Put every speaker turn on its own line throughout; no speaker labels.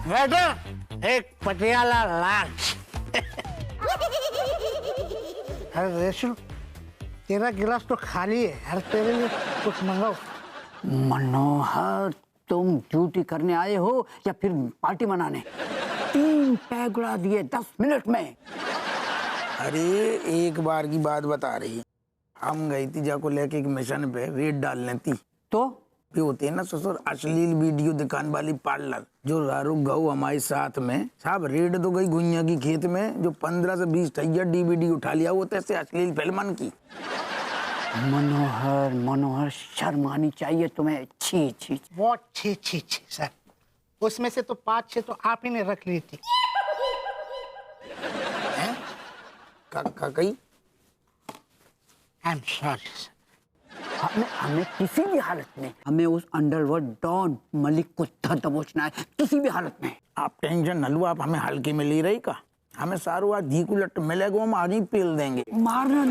Waiter, एक Patiala large. अरे रेशु, तेरा गिलास तो खाली है यार, तेरे लिए कुछ मंगाओ।
मनोहर, तुम ड्यूटी करने आए हो या फिर पार्टी मनाने? 3 पैग उड़ा दिए 10 मिनट में।
अरे एक बार की बात बता रही, हम गई थी जाको लेके एक मिशन पे रेड डालने थी।
तो
भी होते हैं ना ससुर अश्लील वीडियो दिखाने वाली पार्लर, जो रारू गऊ हमारे साथ में साहब रेड तो गई गुइया की खेत में, जो 15 से 20 टैया डीवीडी उठा लिया वो ऐसे अश्लील फिल्मन की।
मनोहर, मनोहर, शर्म आनी चाहिए तुम्हें। छी छी।
बहुत छी छी छी सर, उसमें से तो 5-6 तो आप ही ने रख ली थी।
कही
आई एम सॉरी सर।
हमें किसी भी हालत में हमें उस अंडरवर्ल्ड डॉन मलिक को दबोचना है, किसी भी हालत में।
आप टेंशन न लो, आप हमें हल्के में ले रही का, हमें सारू आज घी उलट मिलेगा, हम आज ही पेल देंगे।
मारना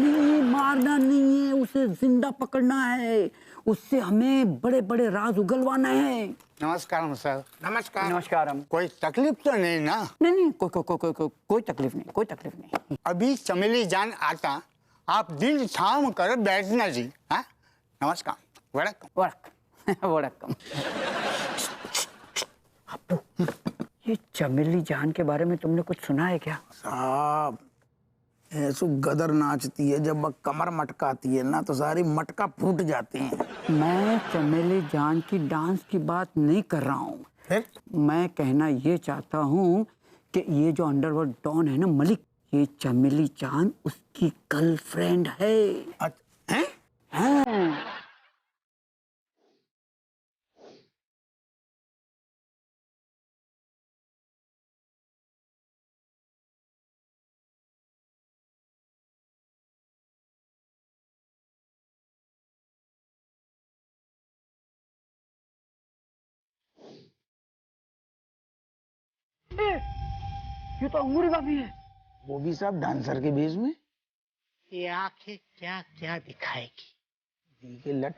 नहीं है, उसे जिंदा पकड़ना है, उससे हमें बड़े बड़े राज उगलवाना है।
नमस्कार सर।
नमस्कार।
नमस्कार।
कोई तकलीफ तो नहीं ना?
नहीं, कोई तकलीफ नहीं, कोई तकलीफ नहीं।
अभी चमेली जान आता, आप दिल थाम कर बैठना जी। हाँ, नमस्कार।
वड़कम। ये चमेली जान के बारे में तुमने कुछ सुना है क्या?
साहब ऐसो गदर नाचती है, जब वह कमर मटकाती है ना तो सारी मटका फूट जाती है।
मैं चमेली जान की डांस की बात नहीं कर रहा हूँ।
फिर
मैं कहना ये चाहता हूँ कि ये जो अंडरवर्ल्ड डॉन है ना मलिक, ये चमेली जान उसकी गर्लफ्रेंड है।
हैं?
हाँ। ये तो अंगूरी भाभी है।
वो भी साहब डांसर के भेष में।
ये आंखें क्या क्या दिखाएगी?
जी के लट।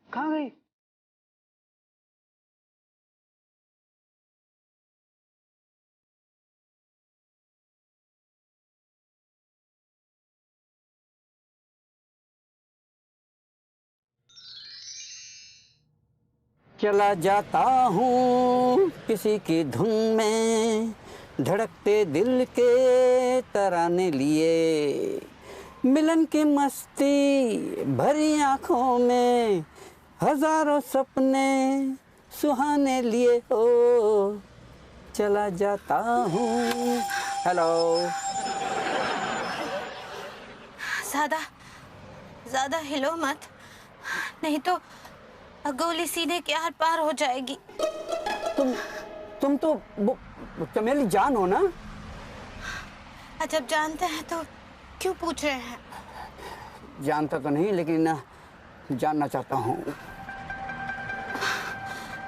कहाँ गई? चला जाता हूँ किसी की धुन में, धड़कते दिल के तराने लिए, मिलन की मस्ती भरी आंखों में, हजारों सपने सुहाने लिए हो, चला जाता हूँ। हेलो।
ज्यादा हिलो मत, नहीं तो गोली सीधे के आर पार हो जाएगी।
तुम तो चमेली जान हो ना?
जब जानते हैं तो क्यों पूछ रहे हैं?
जानता तो नहीं, लेकिन जानना चाहता हूँ।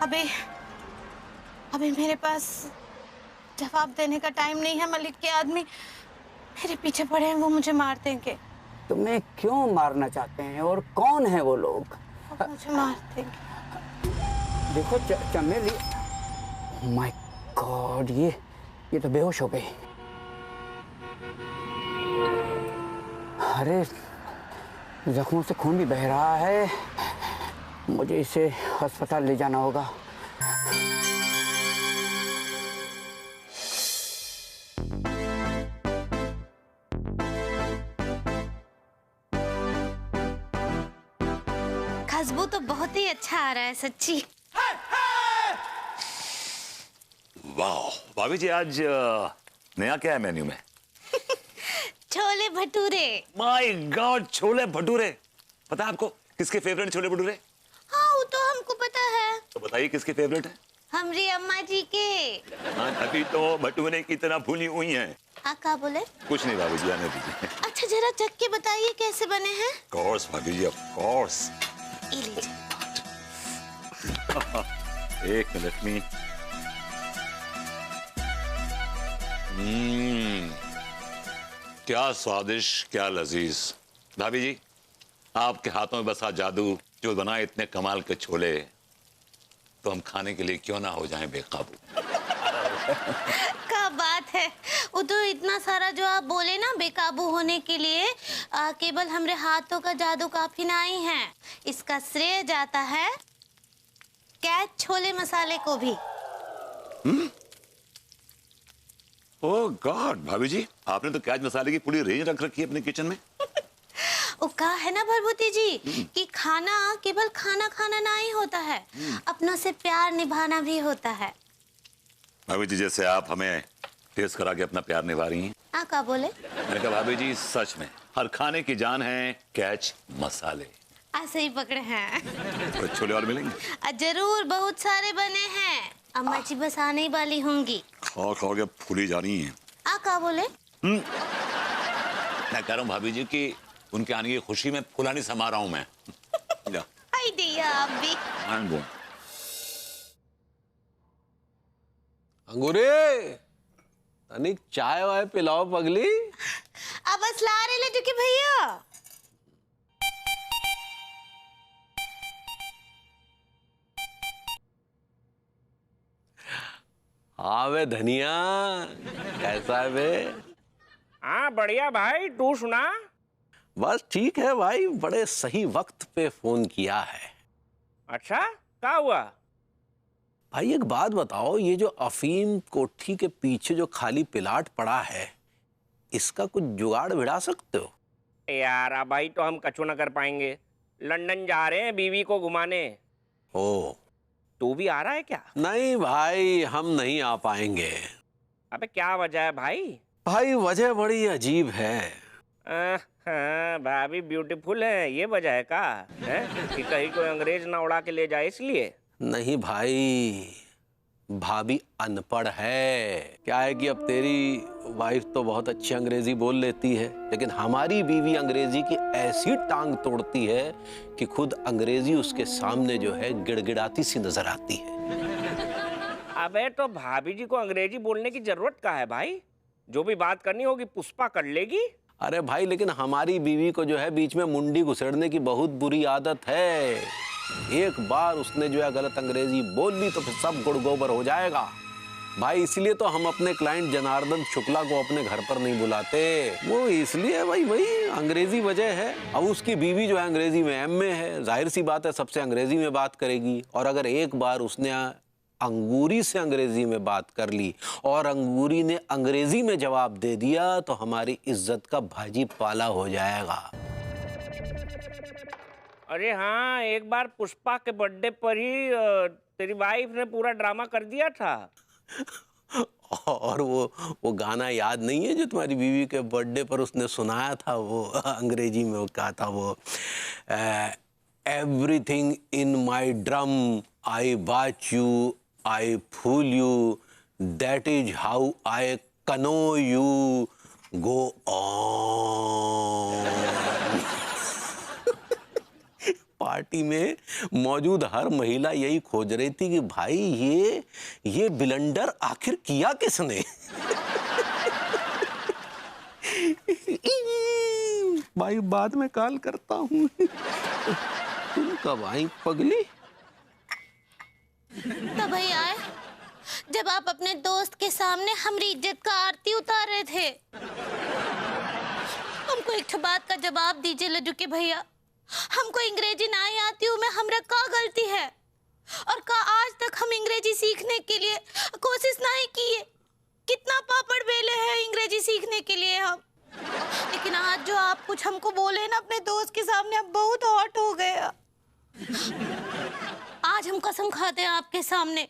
अभी मेरे पास जवाब देने का टाइम नहीं है। मलिक के आदमी मेरे पीछे पड़े हैं, वो मुझे मार देंगे।
तुम्हें क्यों मारना चाहते हैं और कौन है वो लोग?
वो मुझे मार देंगे।
देखो चमेली, माय गॉड, ये तो बेहोश हो गई। अरे जख्मों से खून भी बह रहा है, मुझे इसे अस्पताल ले जाना होगा।
खुशबू तो बहुत ही अच्छा आ रहा है सच्ची।
वाह भाभी जी, आज नया क्या है मेन्यू में?
छोले भटूरे।
My god, chole bhature. पता है आपको किसके फेवरेट छोले भटूरे?
हाँ वो तो हमको पता है।
तो बताइए किसके फेवरेट है?
हमारी अम्मा जी के।
हाँ, अभी तो भटूरे की तरह भुनी हुई हैं।
हाँ क्या बोले?
कुछ नहीं भाभी जी, आने दीजिए।
अच्छा जरा चख के बताइए कैसे बने हैं।
कोर्स भाभी जी, ऑफ कोर्स।
ये लीजिए।
एक मिनट में। क्या स्वादिष्ट, क्या लजीज। भाभी जी, आपके हाथों में बसा जादू जो बनाए इतने कमाल के छोले, तो हम खाने के लिए क्यों ना हो जाएं बेकाबू।
क्या बात है, वो तो इतना सारा जो आप बोले ना बेकाबू होने के लिए, केवल हमारे हाथों का जादू काफी नहीं है। इसका श्रेय जाता है कैच छोले मसाले को भी।
ओह गॉड, भाभी जी आपने तो कैच मसाले की पूरी रेंज रख रखी है अपने किचन में।
वो कहा है ना भरभूति जी कि खाना केवल खाना खाना नहीं होता है, अपनों से प्यार निभाना भी होता है।
भाभी जी, जैसे आप हमें टेस्ट करा के अपना प्यार निभा रही हैं।
क्या बोले?
मैंने कहा भाभी जी, सच में हर खाने की जान है कैच मसाले।
ऐसे ही पकड़े हैं।
तो छोले और मिलेंगे?
जरूर, बहुत सारे बने हैं। अम्मा जी बस आने ही वाली होंगी।
खा खा के फूली जा रही हैं।
क्या बोले?
मैं कह रहा हूँ भाभी जी कि उनके आने की खुशी में फुलानी समा रहा हूँ मैं।
आई दिया आप भी।
अंगूरे, तनिक चाय वाय पिलाओ पगली।
अब बस ला रहे ले जो भैया।
हाँ वे धनिया, कैसा है वे?
हाँ बढ़िया भाई, तू सुना?
बस ठीक है भाई, बड़े सही वक्त पे फोन किया है।
अच्छा क्या हुआ?
भाई एक बात बताओ, ये जो अफीम कोठी के पीछे जो खाली प्लाट पड़ा है, इसका कुछ जुगाड़ भिड़ा सकते हो?
यार अब भाई तो हम कछु न कर पाएंगे। लंदन जा रहे हैं बीवी को घुमाने।
ओ,
तू भी आ रहा है क्या?
नहीं भाई, हम नहीं आ पाएंगे।
अबे क्या वजह है भाई?
भाई वजह बड़ी अजीब है।
हाँ, भाभी ब्यूटीफुल है, ये वजह है का? है कि कहीं कोई अंग्रेज ना उड़ा के ले जाए इसलिए?
नहीं भाई, भाभी अनपढ़ है। क्या है कि अब तेरी वाइफ तो बहुत अच्छी अंग्रेजी बोल लेती है, लेकिन हमारी बीवी अंग्रेजी की ऐसी टांग तोड़ती है कि खुद अंग्रेजी उसके सामने जो है गिड़गिड़ाती सी नजर आती है।
अबे तो भाभी जी को अंग्रेजी बोलने की जरूरत क्या है भाई? जो भी बात करनी होगी पुष्पा कर लेगी।
अरे भाई, लेकिन हमारी बीवी को जो है बीच में मुंडी घुसेड़ने की बहुत बुरी आदत है। एक बार उसने जो है गलत अंग्रेजी बोल ली तो फिर सब गुड़ गोबर हो जाएगा भाई। इसलिए तो हम अपने क्लाइंट जनार्दन शुक्ला को अपने घर पर नहीं बुलाते। वो इसलिए भाई वही अंग्रेजी वजह है। अब उसकी बीवी जो है अंग्रेजी में एमए है, जाहिर सी बात है सबसे अंग्रेजी में बात करेगी। और अगर एक बार उसने अंगूरी से अंग्रेजी में बात कर ली और अंगूरी ने अंग्रेजी में जवाब दे दिया तो हमारी इज्जत का भाजी पाला हो जाएगा।
अरे हाँ, एक बार पुष्पा के बर्थडे पर ही तेरी वाइफ ने पूरा ड्रामा कर दिया था।
और वो गाना याद नहीं है जो तुम्हारी बीवी के बर्थडे पर उसने सुनाया था? वो अंग्रेजी में वो कहा था, वो everything in my drum, I watch you, I fool you, that is how I know you, go on. Party में मौजूद हर महिला यही खोज रही थी कि भाई ये बिलंडर आखिर किया किसने। भाई बाद में कॉल करता हूँ। तुम कब आई पगली?
तभी आए जब आप अपने दोस्त के सामने हमारी इज्जत का आरती उतार रहे थे। हमको एक बात का जवाब दीजिए लड्डू के भैया, हमको अंग्रेजी नहीं आती हूँ मैं, हमरा का गलती है? और का आज तक हम अंग्रेजी सीखने के लिए कोशिश नहीं किए? कितना पापड़ बेले हैं अंग्रेजी सीखने के लिए हम। लेकिन आज जो आप कुछ हमको बोले ना अपने दोस्त के सामने, अब बहुत हॉट हो गया। आज हम कसम खाते हैं आपके सामने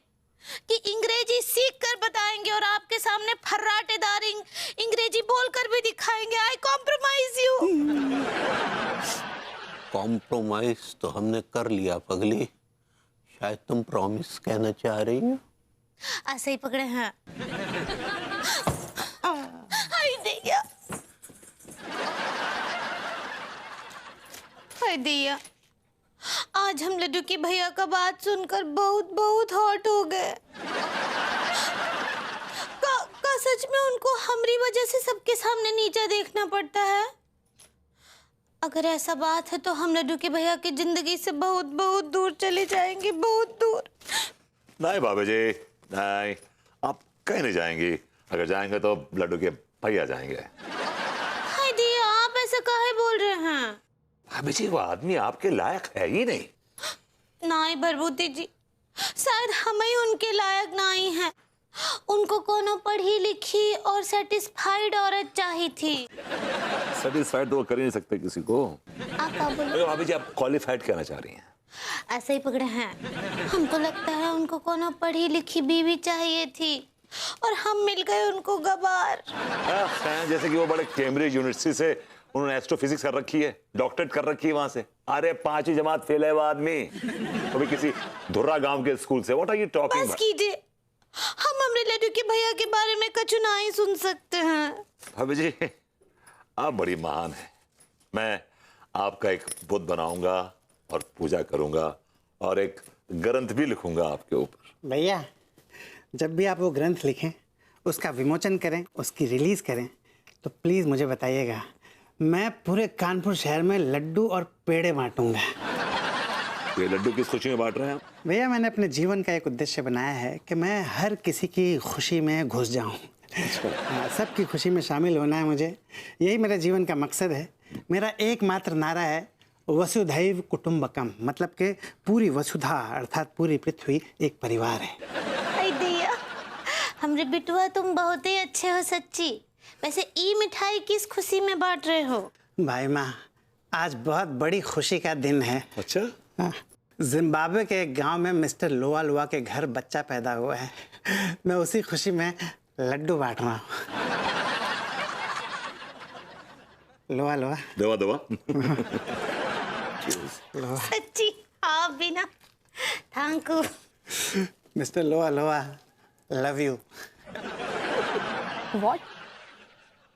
कि अंग्रेजी सीख कर बताएंगे और आपके सामने फर्राटेदार अंग्रेजी बोलकर भी दिखाएंगे। आई कॉम्प्रोमाइज यू।
कॉम्प्रोमाइज तो हमने कर लिया पगली, शायद तुम प्रॉमिस कहना चाह रही हो।
ऐसे ही पकड़े हैं। हाय दैया, हाय दैया, आज हम लड्डू की भैया का बात सुनकर बहुत बहुत हॉट हो गए। का सच में उनको हमारी वजह से सबके सामने नीचा देखना पड़ता है? अगर ऐसा बात है तो हम लड्डू के भैया की जिंदगी से बहुत बहुत दूर चले जाएंगे, बहुत दूर।
नहीं बाबा जी नहीं, आप कहीं नहीं जाएंगी। अगर जाएंगे तो लड्डू के भैया जाएंगे।
हाय दैया, आप ऐसा काहे बोल रहे हैं?
भाभी जी वो आदमी आपके लायक है ही नहीं।
नहीं भरभूति जी, शायद हम ही उनके लायक नहीं हैं। उनको कोनो पढ़ी लिखी और सेटिस्फाइड औरत चाहिए थी।
सेटिस्फाइड तो वो कर ही नहीं सकते किसी को।
आप क्या बोल?
भाभी जी आप क्वालिफाइड कहना चाह रही हैं?
ऐसे ही पकड़े हैं। हमको लगता है उनको कोनो पढ़ी लिखी बीवी चाहिए थी और हम मिल गए उनको गवार।
जैसे कि वो बड़े कैम्ब्रिज यूनिवर्सिटी से उन्होंने एस्ट्रोफिजिक्स कर रखी है, डॉक्टरेट कर रखी है वहां से। अरे 5वीं जमात फेल है वो आदमी, कभी किसी धुर्रा गांव के स्कूल से। What are you talking?
बस कीजिए, हम हमरे लड्डू के भैया के बारे में कछु नहीं सुन सकते हैं।
भाभी जी आप बड़ी महान है। मैं आपका एक बुत बनाऊंगा और पूजा करूंगा और एक ग्रंथ भी लिखूंगा आपके ऊपर।
भैया जब भी आप वो ग्रंथ लिखें, उसका विमोचन करें, उसकी रिलीज करें, तो प्लीज़ मुझे बताइएगा। मैं पूरे कानपुर शहर में लड्डू और पेड़े बांटूंगा।
ये लड्डू किस खुशी में बांट रहे हैं आप?
भैया मैंने अपने जीवन का एक उद्देश्य बनाया है कि मैं हर किसी की खुशी में घुस जाऊं। सबकी खुशी में शामिल होना है मुझे, यही मेरे जीवन का मकसद है। मेरा एकमात्र नारा है वसुधैव कुटुंबकम, मतलब कि पूरी वसुधा अर्थात पूरी पृथ्वी एक परिवार है।
हाय दैया, हमरे बिटुआ तुम बहुत ही अच्छे हो सच्ची। वैसे ई मिठाई किस खुशी में बांट रहे हो?
भाई माँ, आज बहुत बड़ी खुशी का दिन है।
अच्छा?
जिम्बाब्वे के एक गांव में मिस्टर लोआ लोआ के घर बच्चा पैदा हुआ है। मैं उसी खुशी में लड्डू बांट रहा हूँ। लोआ लोआ
दवा दवा।
सच्ची आप भी ना, थैंक यू
मिस्टर लोआ लोआ, लव यू।
व्हाट?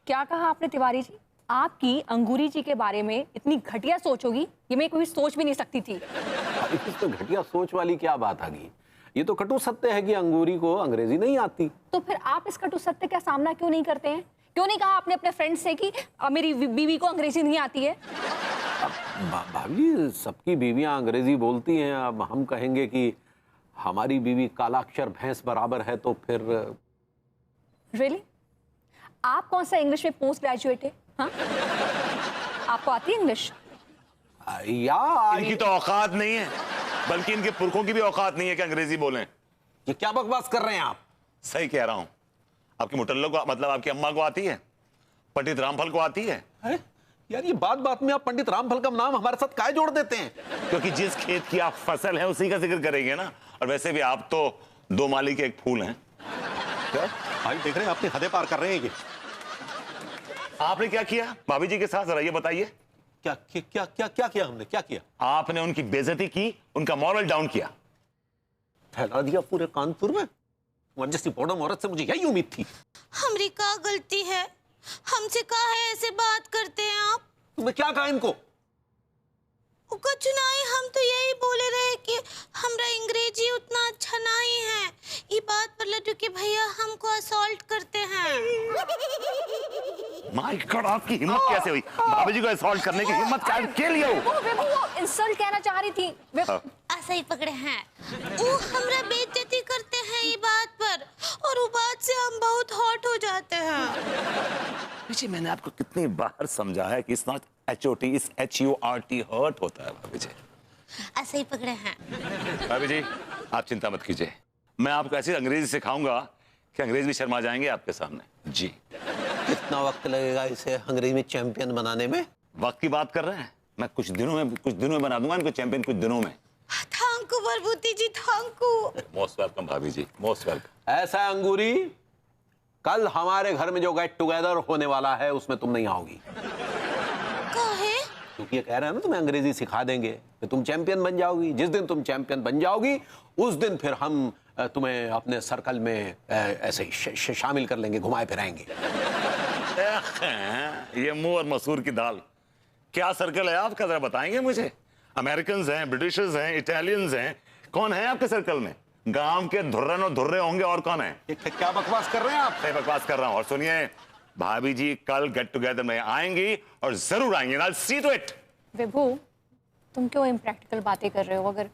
क्या कहा आपने तिवारी जी? आपकी अंगूरी जी के बारे में इतनी घटिया सोच होगी ये मैं कभी सोच भी नहीं सकती थी।
तो घटिया सोच वाली क्या बात आ गई? ये तो कटु सत्य है कि अंगूरी को अंग्रेजी नहीं आती।
तो फिर आप इस कटु सत्य का सामना क्यों नहीं करते हैं? क्यों नहीं कहा आपने अपने फ्रेंड से कि मेरी बीवी को अंग्रेजी नहीं आती है?
भाभी सबकी बीवियां अंग्रेजी बोलती हैं, अब हम कहेंगे कि हमारी बीवी कालाक्षर भैंस बराबर है तो फिर
रियली? आप कौन सा इंग्लिश में पोस्ट ग्रेजुएट है? हाँ? आपको आती है इंग्लिश?
इनकी तो औकात नहीं है, बल्कि इनके पुरखों की भी औकात नहीं है कि अंग्रेजी बोलें।
ये क्या बकवास कर रहे हैं आप?
सही कह रहा हूं। आपकी मुटल्लो को, मतलब आपकी अम्मा को आती है? पंडित रामफल को आती है?
यार ये बात बात में आप पंडित रामफल का नाम हमारे साथ काहे जोड़ देते हैं?
क्योंकि जिस खेत की आप फसल है उसी का जिक्र करेंगे ना। और वैसे भी आप तो 2 माली के एक फूल हैं।
क्या भाई देख रहे हैं अपनी हदें पार कर रहे हैं ये।
आपने क्या किया भाभी जी के साथ, जरा ये बताइए।
क्या क्या क्या क्या किया हमने? क्या किया?
आपने उनकी बेइज्जती की, उनका मॉरल डाउन किया।
फैला दिया पूरे कानपुर में। जैसी बॉडम औरत से मुझे यही उम्मीद थी।
हमारी क्या गलती है? हमसे काहे ऐसे बात करते हैं आप?
तुम्हें क्या कहा इनको?
कुछ नहीं, हम तो यही बोले रहे कि हमरा अंग्रेजी उतना अच्छा नहीं है। ये बात पर लड्डू के भैया हमको असॉल्ट करते हैं।
माय गॉड, आपकी हिम्मत कैसे हुई भाभी जी को असॉल्ट करने की? हिम्मत के लिए हो?
वो इंसल्ट कहना चाह रही थी।
ऐसा ही पकड़े हैं, वो हमरा बेइज्जती करते हैं ये बात पर, और वो बात से हम बहुत हॉट हो जाते हैं।
जी मैंने आपको कितनी बार समझाया है कि it's not HOT, it's HURT, hurt होता है भाभी जी।
ऐसा ही पकड़े हैं।
भाभी जी आप चिंता मत कीजिए, मैं आपको ऐसी अंग्रेजी सिखाऊंगा कि अंग्रेज भी शर्मा जाएंगे आपके सामने। जी
कितना वक्त लगेगा इसे अंग्रेजी में चैंपियन बनाने में?
वक्त की बात कर रहे हैं, मैं कुछ दिनों में बना दूंगा इनको चैंपियन, कुछ दिनों में।
Thank you Barbuti ji, thank you.
Most welcome भाभी जी, मोस्ट वेलकम।
ऐसा है अंगूरी, कल हमारे घर में जो गेट टुगेदर होने वाला है उसमें तुम नहीं आओगी।
काहे?
क्योंकि ये कह रहे हैं ना तुम्हें अंग्रेजी सिखा देंगे, तो तुम चैंपियन बन जाओगी। जिस दिन तुम चैंपियन बन जाओगी उस दिन फिर हम तुम्हें अपने सर्कल में ऐसे ही शामिल कर लेंगे, घुमाए फिराएंगे।
ये मुंह और मसूर की दाल, क्या सर्कल है आपका जरा बताएंगे मुझे? अमेरिकन हैं, ब्रिटिशर्स हैं, इटालियंस हैं, कौन है आपके सर्कल में? गांव के धुर्रन और धुर्रे होंगे, और कौन है?
क्या बकवास कर रहे हैं आप?
मैं बकवास कर रहा हूं। और सुनिए भाभी जी कल गेट टुगेदर में आएंगी और जरूर आएंगी, I'll see to it।
विभू, तुम क्यों इम्प्रैक्टिकल बातें कर रहे हो? अगर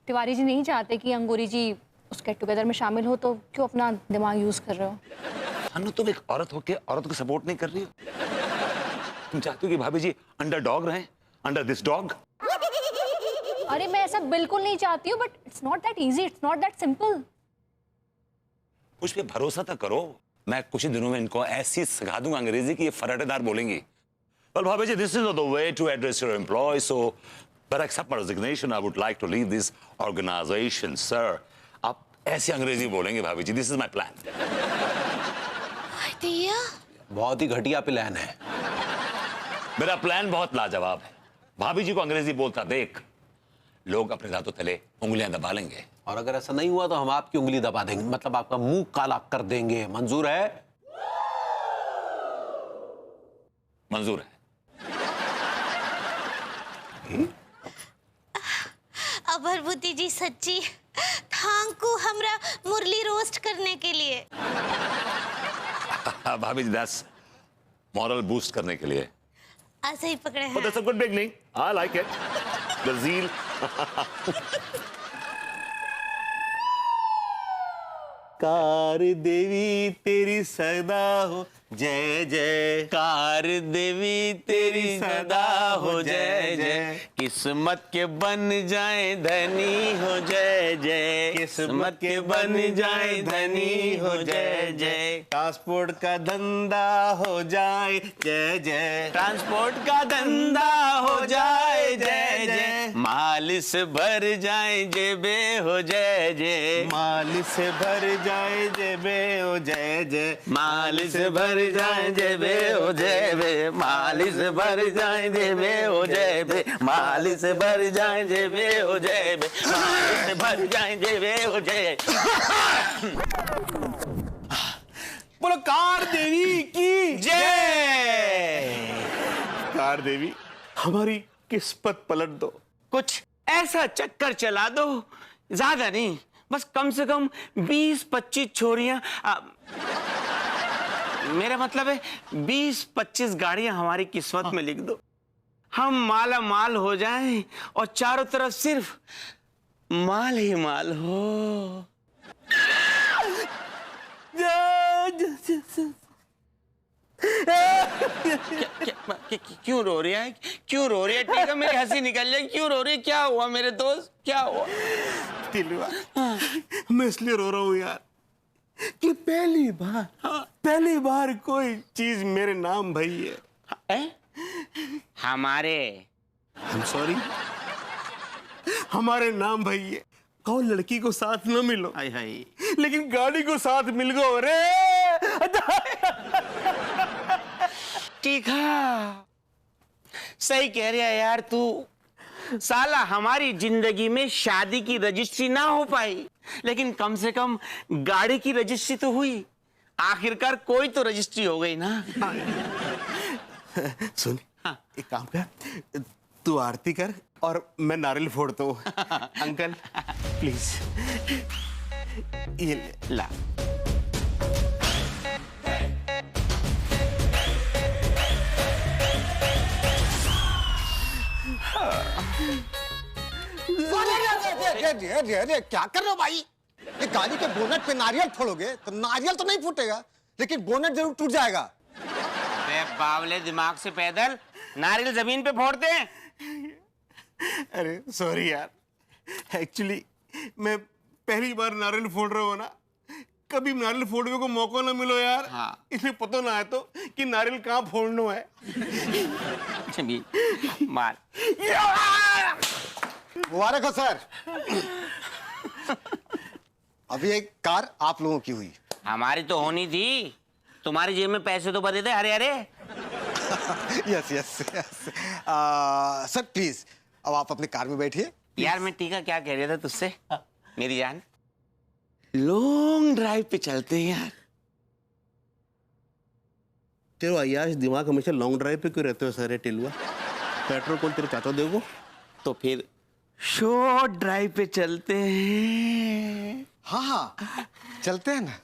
तिवारी जी नहीं चाहते कि अंगूरी जी उस गेट टुगेदर में शामिल हो तो क्यों अपना दिमाग यूज कर रहे हो?
अनु तुम एक औरत होके औरत को सपोर्ट नहीं कर रही हो? तुम चाहती हो कि भाभी जी अंडर डॉग रहें, अंडर दिस डॉग?
अरे मैं ऐसा बिल्कुल नहीं चाहती हूँ, but it's not that easy, it's not that simple.
मुझ पे भरोसा तो करो, मैं कुछ ही दिनों में इनको ऐसी सिखा दूंगा अंग्रेजी की ये फराटेदार बोलेंगी। Well, भाभी जी, this is not the way to address your employees, so but accept my resignation. I would like to leave this organization, sir. आप ऐसी अंग्रेजी बोलेंगे भाभी जी, this is my plan.
Idea
बहुत ही घटिया प्लान है।
मेरा प्लान बहुत लाजवाब है। भाभी जी को अंग्रेजी बोलता देख लोग अपने दांतों तले उंगलियां दबा लेंगे,
और अगर ऐसा नहीं हुआ तो हम आपकी उंगली दबा देंगे, मतलब आपका मुंह काला कर देंगे। मंजूर है?
मंजूर है।
अभरभूति जी सच्ची थैंक यू हमरा मुरली रोस्ट करने के लिए।
भाभी जी दैट्स मॉरल बूस्ट करने के लिए।
ऐसे ही पकड़े
But
हैं।
that's a good beginning. I like it. The zeal.
कार देवी तेरी सदा हो जय जय,
कार देवी तेरी सदा हो जय जय, किस्मत के बन जाए धनी हो जय जय,
किस्मत के बन जाए धनी हो जय जय, ट्रांसपोर्ट का धंधा हो जाए जय जय,
ट्रांसपोर्ट का धंधा हो जाए जय जय, माल से भर जाए जेबे हो जय जय,
माल से भर जाए जेबे हो जय जय,
माल से भर जाए जेबे हो जेबे, माल से भर जाए जेबे हो जेबे, माल से भर जाए जेबे हो जेबे, माल से भर जाए जेबे हो जेबे।
बोलो कार देवी की
जय।
कार देवी हमारी किस्मत पलट दो,
कुछ ऐसा चक्कर चला दो, ज्यादा नहीं, बस कम से कम 20-25 छोरियां, मेरा मतलब है 20-25 गाड़ियां हमारी किस्मत में लिख दो, हम माला माल हो जाएं और चारों तरफ सिर्फ माल ही माल हो। क्यों रो रही है? क्यों रो रही है? ठीक है मेरी हंसी निकल जाए, क्यों रो रही है? क्या हुआ मेरे दोस्त, क्या हुआ?
दिलवा मैं इसलिए रो रहा हूँ यार कि पहली बार कोई चीज मेरे नाम भई है।
हमारे
I'm sorry, हमारे नाम भई है। कहो लड़की को साथ न मिलो,
हाय हाय,
लेकिन गाड़ी को साथ मिल गो रे।
ठीक है, सही कह रहा है यार तू। साला हमारी जिंदगी में शादी की रजिस्ट्री ना हो पाई, लेकिन कम से कम गाड़ी की रजिस्ट्री तो हुई। आखिरकार कोई तो रजिस्ट्री हो गई ना।
सुन, एक काम कर, तू आरती कर और मैं नारियल फोड़ता हूँ। अंकल प्लीज ये
ला।
अरे क्या कर रहे हो भाई? ये गाड़ी के बोनट पे नारियल फोड़ोगे तो नारियल तो नहीं फूटेगा, लेकिन बोनट जरूर टूट जाएगा।
अबे बावले, दिमाग से पैदल, नारियल जमीन पे फोड़ते हैं।
अरे सॉरी यार, एक्चुअली मैं पहली बार नारियल फोड़ रहा हूँ ना, कभी नारियल फोड़ने को मौका ना मिलो यार।
हाँ।
इसलिए पता ना है तो कि नारियल कहाँ फोड़ना है।
मार।
मुबारक हो सर। अभी एक कार आप लोगों की हुई।
हमारी तो होनी थी, तुम्हारी जेब में पैसे तो भरे थे। अरे अरे
yes yes yes. Sir please अब आप अपनी कार में बैठिए।
यार मैं टीका क्या कह रहा था तुझसे, मेरी जान, लॉन्ग ड्राइव पे चलते हैं यार।
तेरे अय्याश दिमाग हमेशा लॉन्ग ड्राइव पे क्यों रहते हो सर? टिलुआ पेट्रोल कौन तेरे चाचा देवो?
तो फिर शॉर्ट ड्राइव पे चलते हैं।
हाँ हाँ चलते हैं ना।